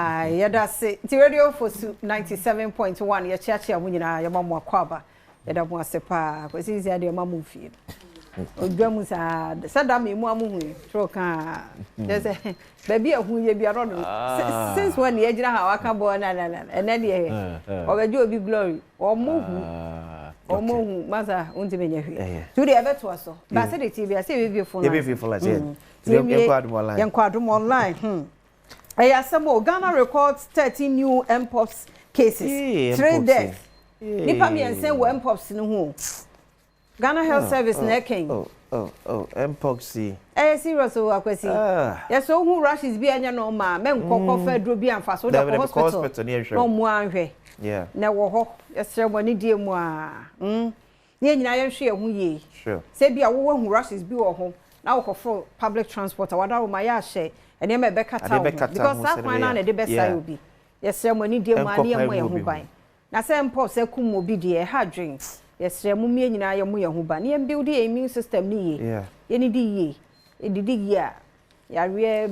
Yeah, that's it. The radio for 97.1. Your church, ya munyina, ya mamu akwaba. Ya da mwa sepa. Kwa sisi ya diyo mamu fi. Odwamu sa sadami mu amuhu. Troka. Just baby ahu ye bi arodo. Since when ye jira ha waka bo na. Ene de. Obeji obi glory. Omohu maza unti menye hwe. Today abeto aso. Ba se de TV ase we be phone. Ye be phone like say. Yankwadum online. Ayasamo Ghana records 13 new mpox cases. 3 deaths. Nipa mi ense wo mpox no ho. Ghana Health Service na ken. Mpox. Serious o akwesi. Yes so who rushes bi anya no ma men kokko fedro bi amfa so the hospital. No mu anhwe. Yeah. Na wo ho yesre mo ni die mu a. Ne nyina ye hwe hu ye. Sure. Se bi a wo hu rushes bi wo ho. Na wo for public transport awada wo ma ya hye. Ene me beka town because that one na de besa obi yesre mo ni die mu ani ye mo ye hu ban na se mpo se kum obi de ha dwen yesre mo mie nyina ye mo ye hu ban ye build the immune system ni ye ye ni di ye edidi ye a ya re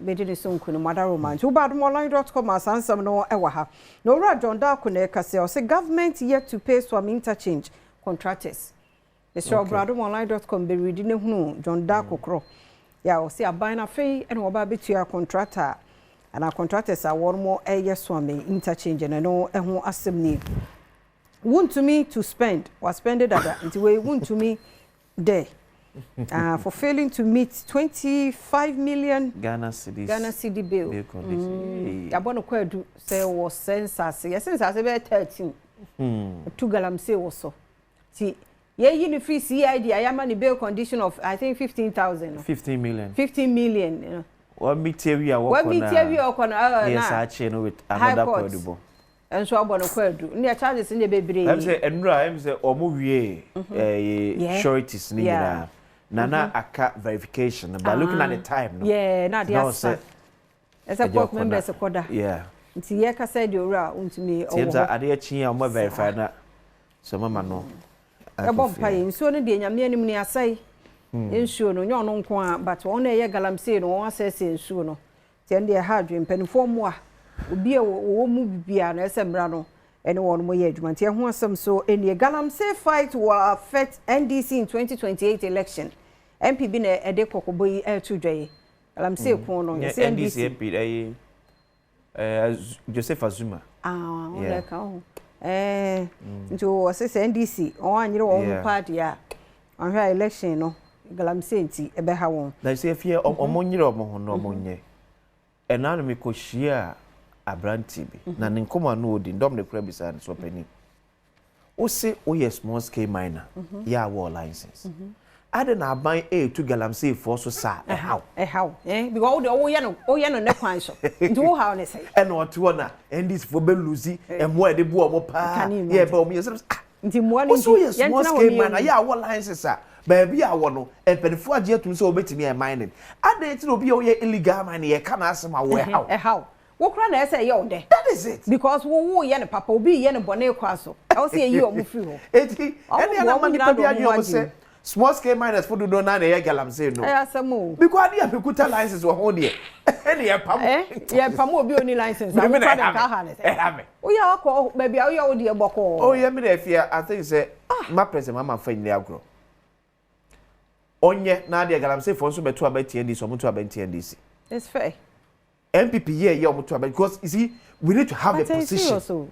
be de so nkunu madaro man to badomonline.com asansam no e wa ha no ra John Darko na ka se government yet to pay some interchange contractors yesre badomonline.com be read ne hunu John Darko kro ya o si abana fei ene oba betua contractor ana contractors a won mo swame interchange na no eho asem ni want to me to spend was spended at until we want to me there for failing to meet 25 million Ghana cedi bill ya bono kwadu say was census yes census be 13 to galamse was so ti yeah, you free CID. I am on the bail condition of I think 15,000. 15 million. 15 million. You know. What me tell you? What me tell you? Yes, I chain with another credible. And so I'm going to query. Near charges in the baby. I'm say I'm say omuwie sureties ni na. Nana aka verification. But looking at the time, no. Yeah, not the answer. As a board member, as a quarter. Yeah. It's here. I said you're out me. Seems that I did change. I'm verify na. So mama no. Ebo pai nsuo no de nyame anim ni asai nsuo no nyo no nko a but won na ye galamsey no won asese nsuo no tie nde ha adwen panifo mu a obi e wo mu bibia no esembra no ene won mo ye adwuma tie ho asem so ene galamsey fight will affect NDC in 2028 election MPB na ede kokobo yi to dwaye galamsey ko no ye NDC MP Joseph Azuma ole ka ho nto asese NDC on anyire won party a onhwa election no galamsey nti ebe ha won na say fie omonyire omo no omonye enanu me ko hia abranti bi na ne nkoma no odi ndom ne kura bisa so pani o se o yes small scale miner ya war license ade na aban to galamsey for so sa how because o ye no ne kwan so do how ne say and what na NDC for be lose mo ede bu omo pa ye ba omo yes nti mo ani small scale miner ya war license a baby a wo no penifo age atum so obetimi e mining ade ti obi o ye illegal mining ye kana asema we how wo kra na say ye onde that is it because wo ye ne papa obi ye ne bone kwa so I say ye omo free ho eti ene na mani pa bia de omo say small scale miners for do na ye galamsey no asemo because ade apekuta license wo ho de ene ye pam ye pam obi oni license a wo ka den ka ha ne say o ya ko baby o ya o de boko oh ye me dey fear I think say my president mama fa ni agro onye na ade galamsey for so beto abati NDC so mutu abati NDC it's fair MPP ye omutu abati because you see we need to have a position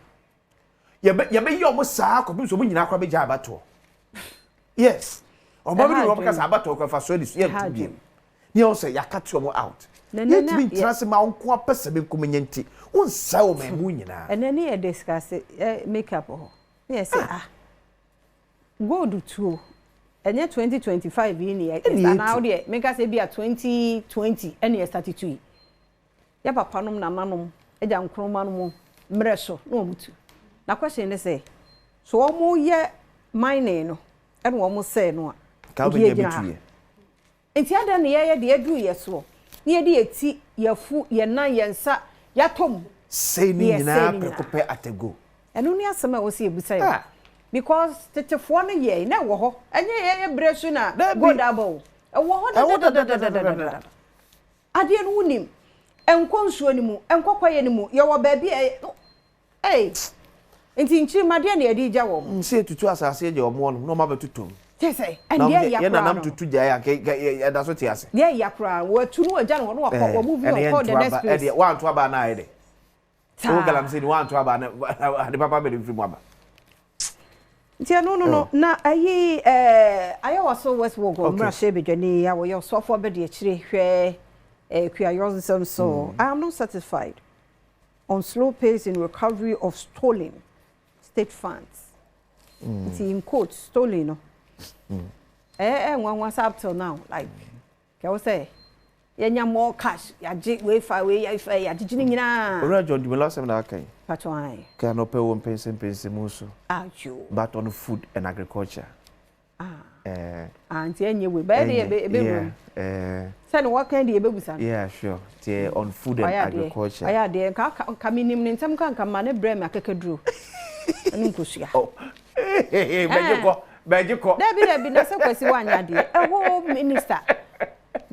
ye be ye omo saa ko bi so mo nyina akwa be ja abato yes omo bi ro because abato ko fa so di ye to bi ni o say yakati omo out ye ti bi trans ma onko apese be nkomenyanti won sa o me mu nyina enani e discuss makeup ho yes go do too enye 2025 ni e na de make us be a 2020 ene e start to ya papa nom na nanom e ja nkroma nom mreso na omutu na question ne say so omo ye mining no ene omo say no a ka be ye bitu enti ada ne ye de edu ye so ne ye de eti ye fu ye nan ye nsa ya tom say ni nyina prekope atego eno ni asema wo se ebusa ye because tetefo no ye na wo ho enye ye bresu na go double wo ho da ade no unim enko nsuo ni mu enko kwaye ni mu ye wo ba bi enti nchi made na edi gya wo nse tutu asase je omo no no ma betutum say and ye na nam tutu gya ya da so ti ase ye yakra wo tunu agya no wo ko move on call the next place wa anto aba na aye de o galamsey ni wa anto aba na de papa be free mu aba ntia no na ayi was so west wogo mra shebedwani ya wo yo so for be de akire hwe kuyayosem so I am not satisfied on slow pace in recovery of stolen state funds. It's in quotes, stolen, no. One up till now, like, can I say, you more cash, ya jig way far away, ya didn't John, you will last time that okay. But why? Cannot pay 1 pence and pence muso. You. But on food and agriculture. And then you will buy a baby. Send what can the baby son? Yeah, sure. On food and agriculture. I had the coming in some can come man a brem a drew. Oh, magical. There be no question one idea. A home minister,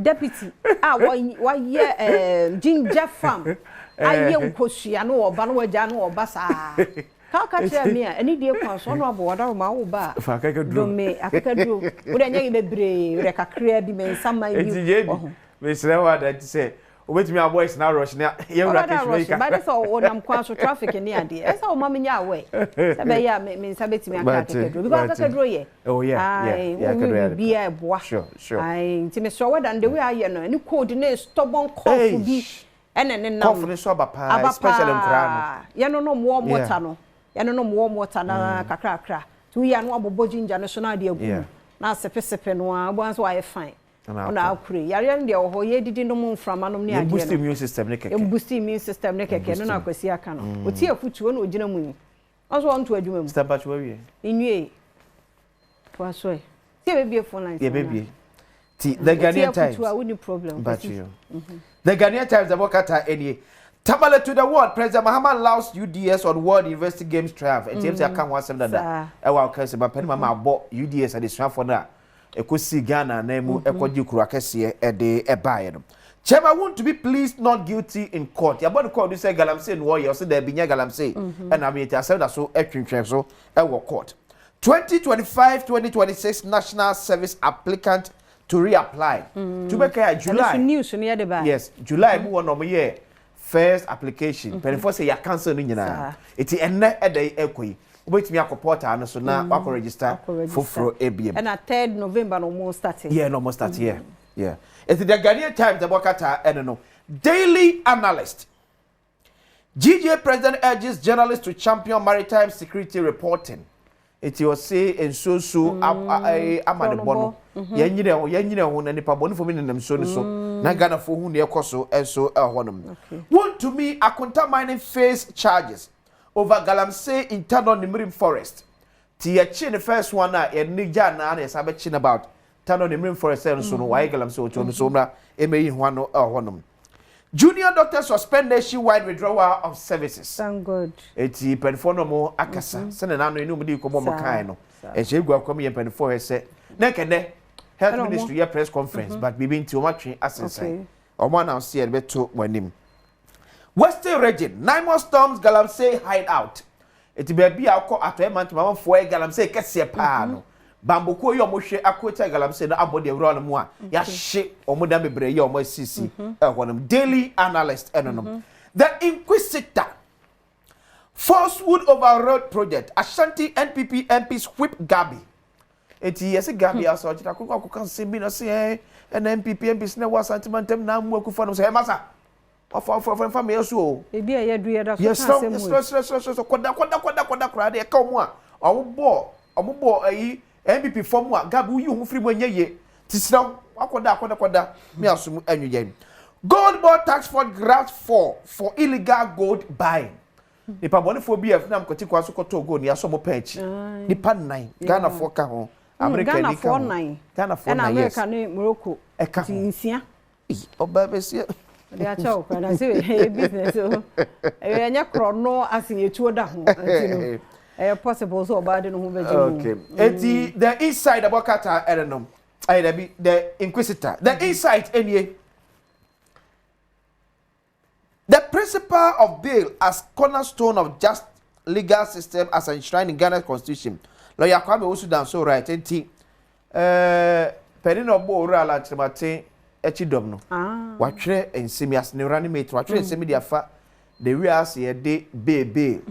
deputy. Why, ginger farm. I young Cosiano or Banwa Jano or Bassa. How catch me? Any dear person of water, my old bar. If I could do me, I could do. Would I be brave, like a crabby man, some my Miss Lewa that say. Wait me, our voice now rush now. You're right, but it's all when I'm cross traffic in the idea. That's how mamma ya way. Sabaya means I bet me I can't do because I draw ye. Oh, yeah, be a wash. Sure. I intimate so and the way I know, and you coordinate stubborn cough be and then now for the shop, especially in Crano. You know, warm water, no. You know, warm water, na kakra. 2 years, no abobojin national dear. Now, sepe no once why I find. Ona akure yare nde oho ye didi no mu mframa no ne ade no boost immune system ne keke boost immune system ne keke no na akwasi aka no oti afutuo no ogina mu ni oso onto adwuma mu start we wie inwie for so tie be be phone line ye be ti the Ghanaian Times afutuo we ni problem but you the Ghanaian Times the workata eni Tamale to the world President Mahama Lauds UDS on World University Games triumph and James aka ho asem dada e wa kase ba pani mama abo UDS at the triumph na ekosi Ghana na emu ekoji kuru akese ede ebaye no Chema want to be pleased not guilty in court. Ya body court say galamsey no ye say there binya galamsey and am yet say that so etwentwen so e wo court 2025-2026 national service applicant to reapply to make July news near the back. Yes July mu won no year first application but say ya cancel no nyina eti enne ede ekoi wait me akopota no so na wako register for ABM and at 3rd November no more starting no more start yeah it's the Ghanaian Times the Bokata I don't know daily analyst GJ president urges journalists to champion maritime security reporting it was say in so amade bono yanyire ho na nipa bono for me nem so na Ghana for hu na ekoso enso ehonum want to me akonta mining face charges over galamsey internal Nimrim forest. Ti the first one na enija na na sabe chin about internal Nimrim forest so no why galamsey ocho so mra emeyi ho no honum. Junior doctor suspend nationwide withdrawal of services. Thank God. Eti penfo no mo akasa. Se na no enu mudi ko mo kan no. E che egu akom ye penfo he se. Na kene health ministry ya press conference but bibi nti o matwe asensan. Omo na se ye beto wanim. Western region, 9 more storms galamsey hideout. Eti baby akọ atoyement mama fo galamsey kese pa no. Bamboko yo mo hwe akota galamsey na abode ewro no mu a ya hye omoda bebre ye omo asisi ehonum daily analyst enonom. The Inquisitor Forcewood Overroad project Ashanti NPP MPs whip Gabi. Eti yes Gabi aso chita ko kan sembi no se NPP MPs na wasantimantem na mu akufo no se masa for family so e bia ye du ye da so so koda kra de ka omo a omo ayi MPP form a Gabi yi hu free mu anyeye tisira akoda me asum anwuyen gold board tax for grant for illegal gold buying nipa bone for BF na mkoti kwa so koto gold ni aso mo panchi nipa 9 Ghana for ka ho America ni ka Ghana for 9 and America ni Morocco ti nsia oba besia they are chow na say business so enya krono asin etuo da ho possible so oba de no ho beje okay eti the inside about kata erenom I the Inquisitor the inside enie principle of bail as cornerstone of just legal system as enshrined in Ghana's constitution. Lawyer Kwame Osudan so right enti penino bo ora la chemate echidom no. Watwere ensemi as ne ranimate watwere ensemi dia fa the reals ye de bail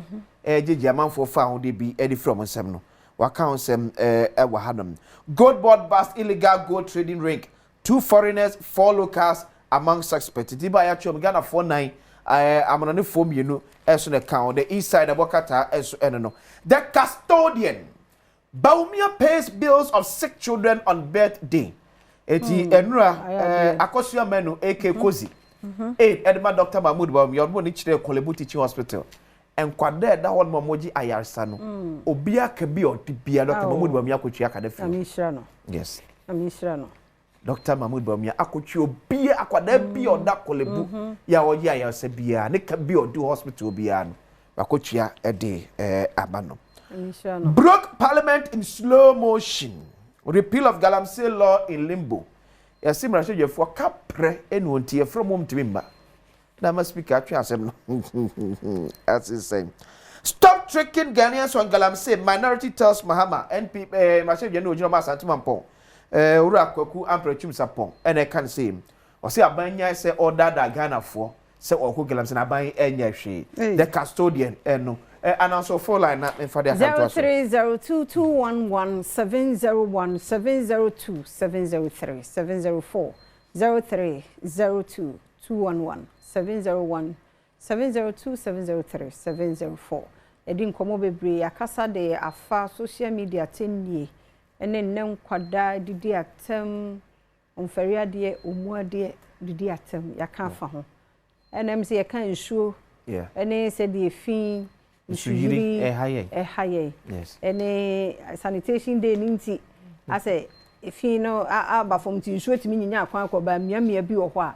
ejeje amanfo fa ho de bi edi from nsem no. Waka onsem ewa hadom. Gold board bust illegal gold trading ring. 2 foreigners, 4 locals among suspects. Tiba ya chom Ghana 49 amanone 4 mienu eso ne count the east side abokata eso eno. The custodian Baumia pays bills of 6 children on birthday. Eti enura akosua menu AK Kozi. 8 Edma Dr. Mahmoud Baumia odmo ni chire Kolebu Teaching Hospital. Enkwade da hon momoji ayarsa no. Obia ka bi odibia Dr. Mahmoud Baumia akotwa ka da fi. Amishra no. Yes. Amishra no. Dr. Mahmoud Baumia akotwa obia akwada bi oda Kolebu ya oji ayarsa bia ne ka bi odu hospital bia no. Akotwa ede abano. Broke parliament in slow motion. Repeal of Galamsey law in limbo. Yes, Simrashe je for capre enu ontie from home to member. That must speak actually as that's insane. Stop tricking Ghanaians on Galamsey. Minority tells Mahama NP Mashe je no ojino ma santimampo. Ura kwaku amprechum sapon. And I can say or say abanya say order that Ghana for say oko Galamsey na ban enya hwe. The custodian no. And also phone line for the 0302211701702703 030221701703 Edin komo bebre akasa de afa social media tennie ene nem kwada didi atem onferia de omuade didi atem yaka fa ho enem se yaka nsuo ene se de fin Sujiri haye. Yes. Any sanitation day ninti. I say if you know aba from to show to me nya kwan ko ba miamia bi wo ho a.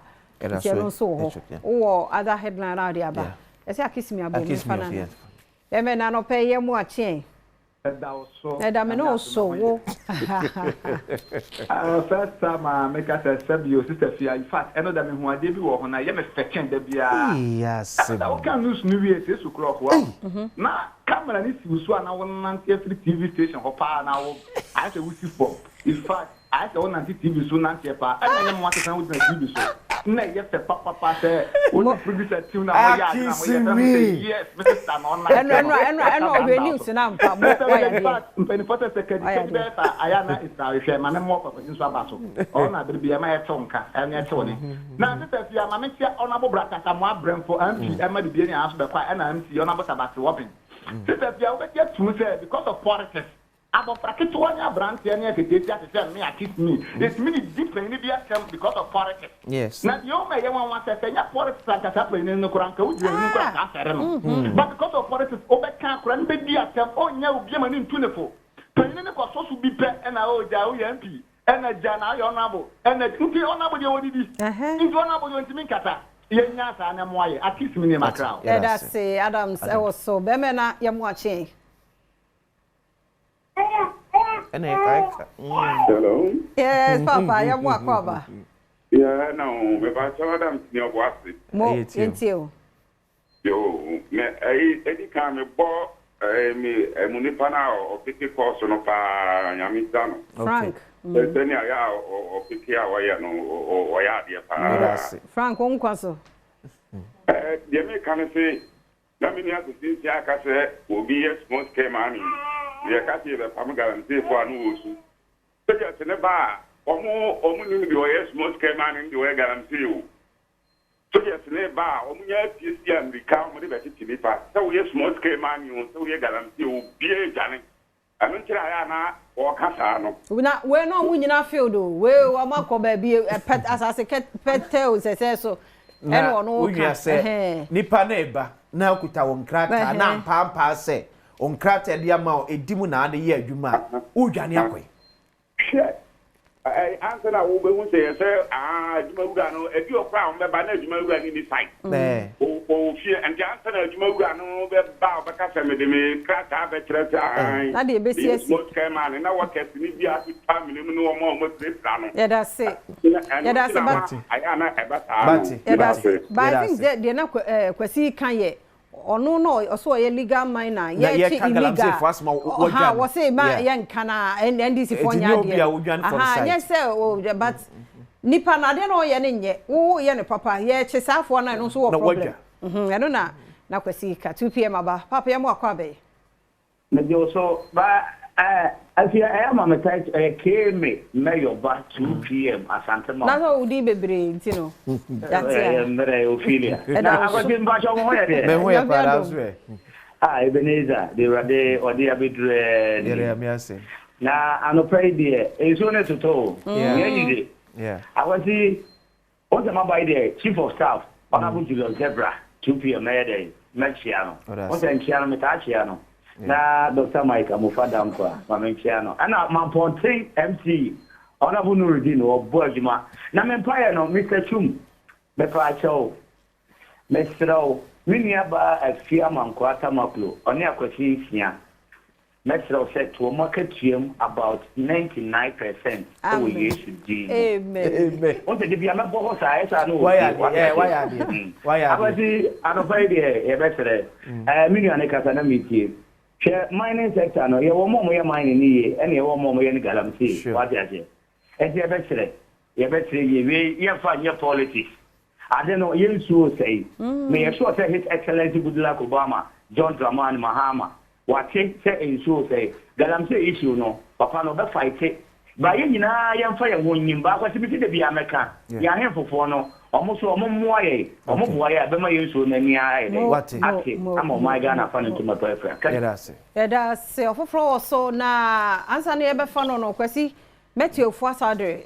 Ti no so ho. Wo other headline out there ba. I say akisi mi abo me fa na. E me na no pay ye mu a chen. Eda me no so wo. First time make us accept your sister Fia. In fact, eno da me hu ade bi wo ho na ye me fetchen da bia. Yes. Da can news new year say so clock wa. Na camera ni si so na won every TV station ho pa na wo. I say we see for. In fact, I say on TV so na pa. I na mo ata with TV so. Na ye fe papa say o producer team na mo ya na mo yes, Mr. Stan online. Eno we news na mpa mo mpeni foto second beta ayana istahwe ma me mo papa nso abaso ona bere bia ma etonka ene etone na tete fia ma me tia ona bo brakata mo abremfo ampi e ma bibie ni aso be kwa na ampi ona bo sabate wopin tete fia we get to say because of politics abo prakete wonya brand ene ekete tia se me akit me it mean deep in bia come because of politics. Yes. Na yo me ye wan say nya politics aka tapa ni no kuranka ujire ni kuranka afere no but because of politics obeka kuran be bia tem onya obi ma ni ntunefo penine ne ko so bi pe na o ja o yamp ena ja na yo nabo ena nti onabo de wodidi nti onabo de ntimi nkata ye nya sa na moaye akisi mi ne makra that's say Adams I was so be me na ye mo ache Hello. Yes, Papa, ye mo akoba. Yeah, no, me ba so Adams ni obwase. Mo yentio. Yo, me edi kan me bo me munipa na o piti course no pa nyamita no. Frank. Then ya o piti a wa ya no o ya de pa. Frank on kwaso. De me kan say na me ni asisi ya ka say obi yes small scale man. Ye ka ti be pam guarantee for anu osu. So just ne ba omu ni bi o yes small scale man ndi we guarantee o. So yes ne ba omunya TC America mo de be ti ni pa. So we small scale man you so we guarantee o bie jane. Anu kira ya na o kasa no. Na we no mu nyina field o. We o ma ko ba bi pet asase pet tail se so. Na unya se nipa na eba na okuta won krata na mpampa se on krata dia ma edimu na ade ye adwuma udwane akwe. Answer we won't say adwuma wura no ebi okra on be ba na adwuma wura ni site. o fear and answer the Mogano, the bow, the Casamid, crack up a treasure. That the BCS came on, and I was at the family, no more with this. Yeah, that's it. Yeah, that's about I am but I think that they're not quasi kanye. Or no, or so a legal minor. Yeah, illegal. How was it, my young cana and this for yes, sir, but Nipa na de no ye ne nye wo ye ne papa ye chesafo na no so wo problem I don't know na kwasi ka 2 pm aba papa ye mo akwa be na jo so ba afia I am a type keme mayor ba 2 pm asante mo na so udi bebre nti no that's it mere ophelia na agodi mba cho mo ye de me ho ya para so Ebenezer de rade odi abedre yere me ase na anoprai de enso ne toto ye yeah. I was the on the by the chief of staff, Honorable Julius Zebra, 2 p.m. day, Mexiano. On the Chiano Metachiano. Na Dr. Mike Amufadampa, Mamenchiano. And my Ponting MC, Honorable Nuruddin or Burgima. Namempire no, Mr. Chum, Bepacho, Mr. Miniaba at Fiaman Quata Maklo, on your question. Metro said to a market team about 99% of we should do. Amen. Want to give you a boss? I know why are I was an idea, a better million acres and a meeting. Share mining sector, no, your more mining here, and your more in Galamsey. What is it? And your better, you find your politics. I don't know, you should say, may I sure say His Excellency Goodluck Obama, John Dramani Mahama. What say ensure say Galamsey issue no papa no be fight it ba ye nyina ye mfa ye wonnyim ba kwati bi de bia meka ya henfofo no omo so omo moaye omo boaye be ma ye nso na ni aye ate amo my Ghana fan to my boyfriend that's ofofro so na ansa na ye be fa no kwasi Matthew Fuasade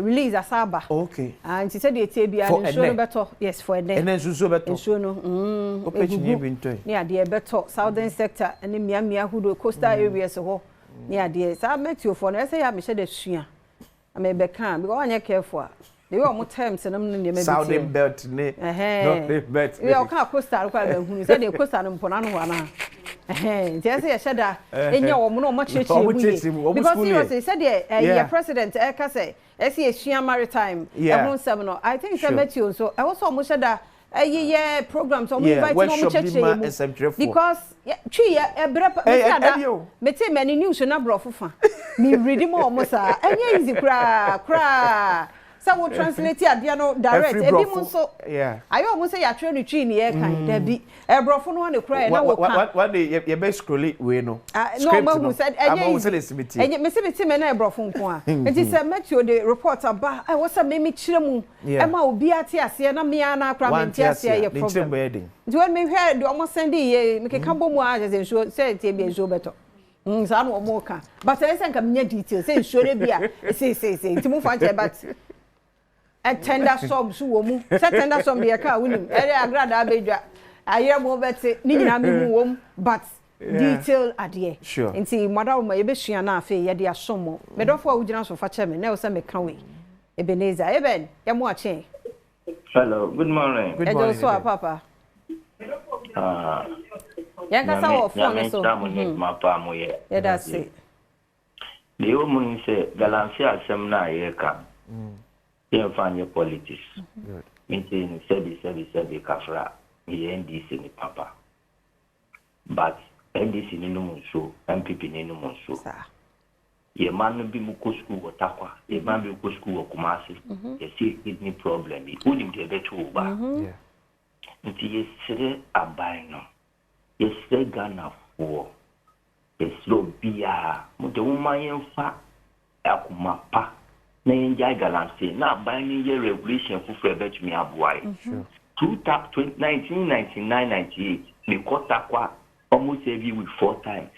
release asaba. Okay. And she said the TBI and show better. Yes, for a day. And then so better. Show no. Near the better southern sector and the Miami who do coastal areas so near the so Matthew for I say I'm the Shia. I may be calm because I careful. They were more times and I'm in the southern belt. No, belt. We all can't coastal who said they coastal and Ponano. Just say shada enya wo no ma cheche because he said the president say Asia maritime everyone no I think say Matthew so I also mo shada programs so invite no mo cheche because twi e me tell many news na brofofa me read more mo sa enya easy kra so translate ade no direct ebi mo so ayo mo say ya train tree ni e kan da bi e brofo no ne kra na wo kan what dey ye be scroll we no no ma who said enye me say me na e brofo nko a enti say Matthew the report aba I was say me kire mu e ma obi ate ase na me ana akra me ate ase ye problem nti when me hear do almost send ye me ka bo mu a say show say tie bi show beto sa no mo ka but I say nka me details say show re bia say nti mo fa che but a tender sub so wo set tender sub be ka wunim ere agrada abedwa aye mo bete ni nyina me mu wom but detail ade nti madam ma ye be sua na afa ye de asomo me dofo a wugina so fa che me na wo se me ka we Ebenezer eben ye mo ache hello good morning so papa ya ka sa wo phone so ma pa mo ye that's it the woman say galansi asem na ye ka you find your politics. Good. Meeting sebi kafra. He NDC ni papa. But NDC ni no monso, MPP ni no monso. Ye man bi mu ko school watakwa. Ye man bi ko school Kumasi. Ye see kidney problem. Ye unim de betu uba. Yeah. Nti ye sire abai no. Ye sire Ghana for. Ye slow biya. Mo de woman yen fa akuma pa. Na enjoy galamsey na binding year regulation for bet me aboy 1999-98 the court aqua almost every week 4 times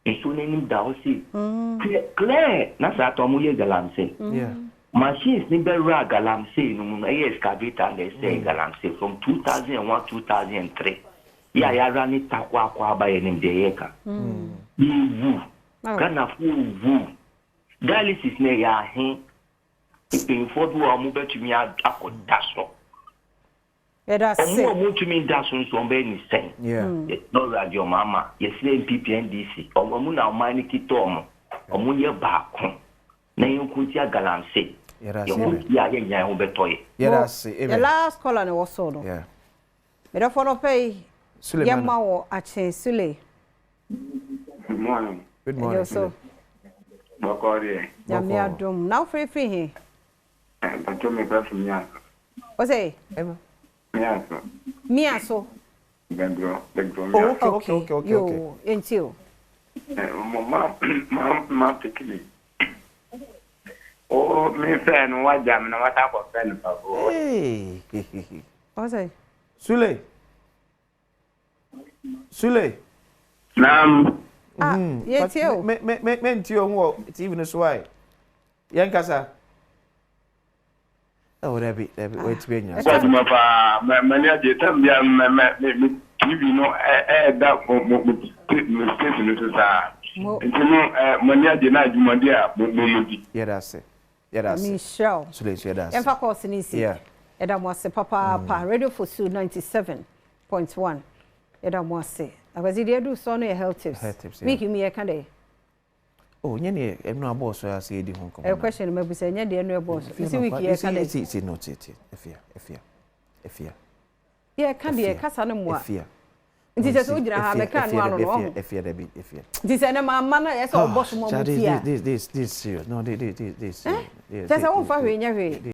and so name da see clear na sa to mo ye galamsey machines ni be ra galamsey no excavator let's say galamsey from 2001-2003 ya ra ni takwa akwa ba ye nim de yeka kana fu dialysis na ya hin in for do amu betumi akodaso that's it. Omo to me that so be ni sen. Yeah. No radio mama. Yesterday PPNDC. Omo na mani kito omo. Omo ye ba ko. Na yonkuti agalanse. Yeah, that's it. Yeah, yeah, obetoye. Yeah, that's it. The last caller was so no. Yeah. Me da for no pay. Sule. Yama wo ache Sule. Good morning. Good morning. So. Bokori. Ya me Adom. Now free here. But to me from ya. What's it? Me so. Begro. Okay. Yo, until. Mama tikili. Oh, me friend, what jam na what about friend for? Hey. What's it? Sule. Nam. Yeah, too. Me tio wo. It's even so why. Yankasa. Oh, that be wait to be in. What ma many a jetam bia me TV no that station no sa. Ntino many a jena adwumade a momodi. Yeah, that's it. Yeah, that's it. Michelle. Sule, yeah, that's it. Emfa course ni si. Yeah. Eda mo ase papa Radio for Su 97.1. Eda mo ase. Abazi dey do so no health tips. Make me e kan dey. Oh, nyene enu abo so ya se edi ho kom. A question me busa nya dey enu abo so. Isi week e kan dey. See not it. Efia. Yeah, kan dey kasa no mo a. Efia. Nti se so gira ha me kan no ano no. Efia da bi efia. Nti se na mama na e so boss mo mo tia. This serious. No, this. Just I won't fa hwe nya hwe.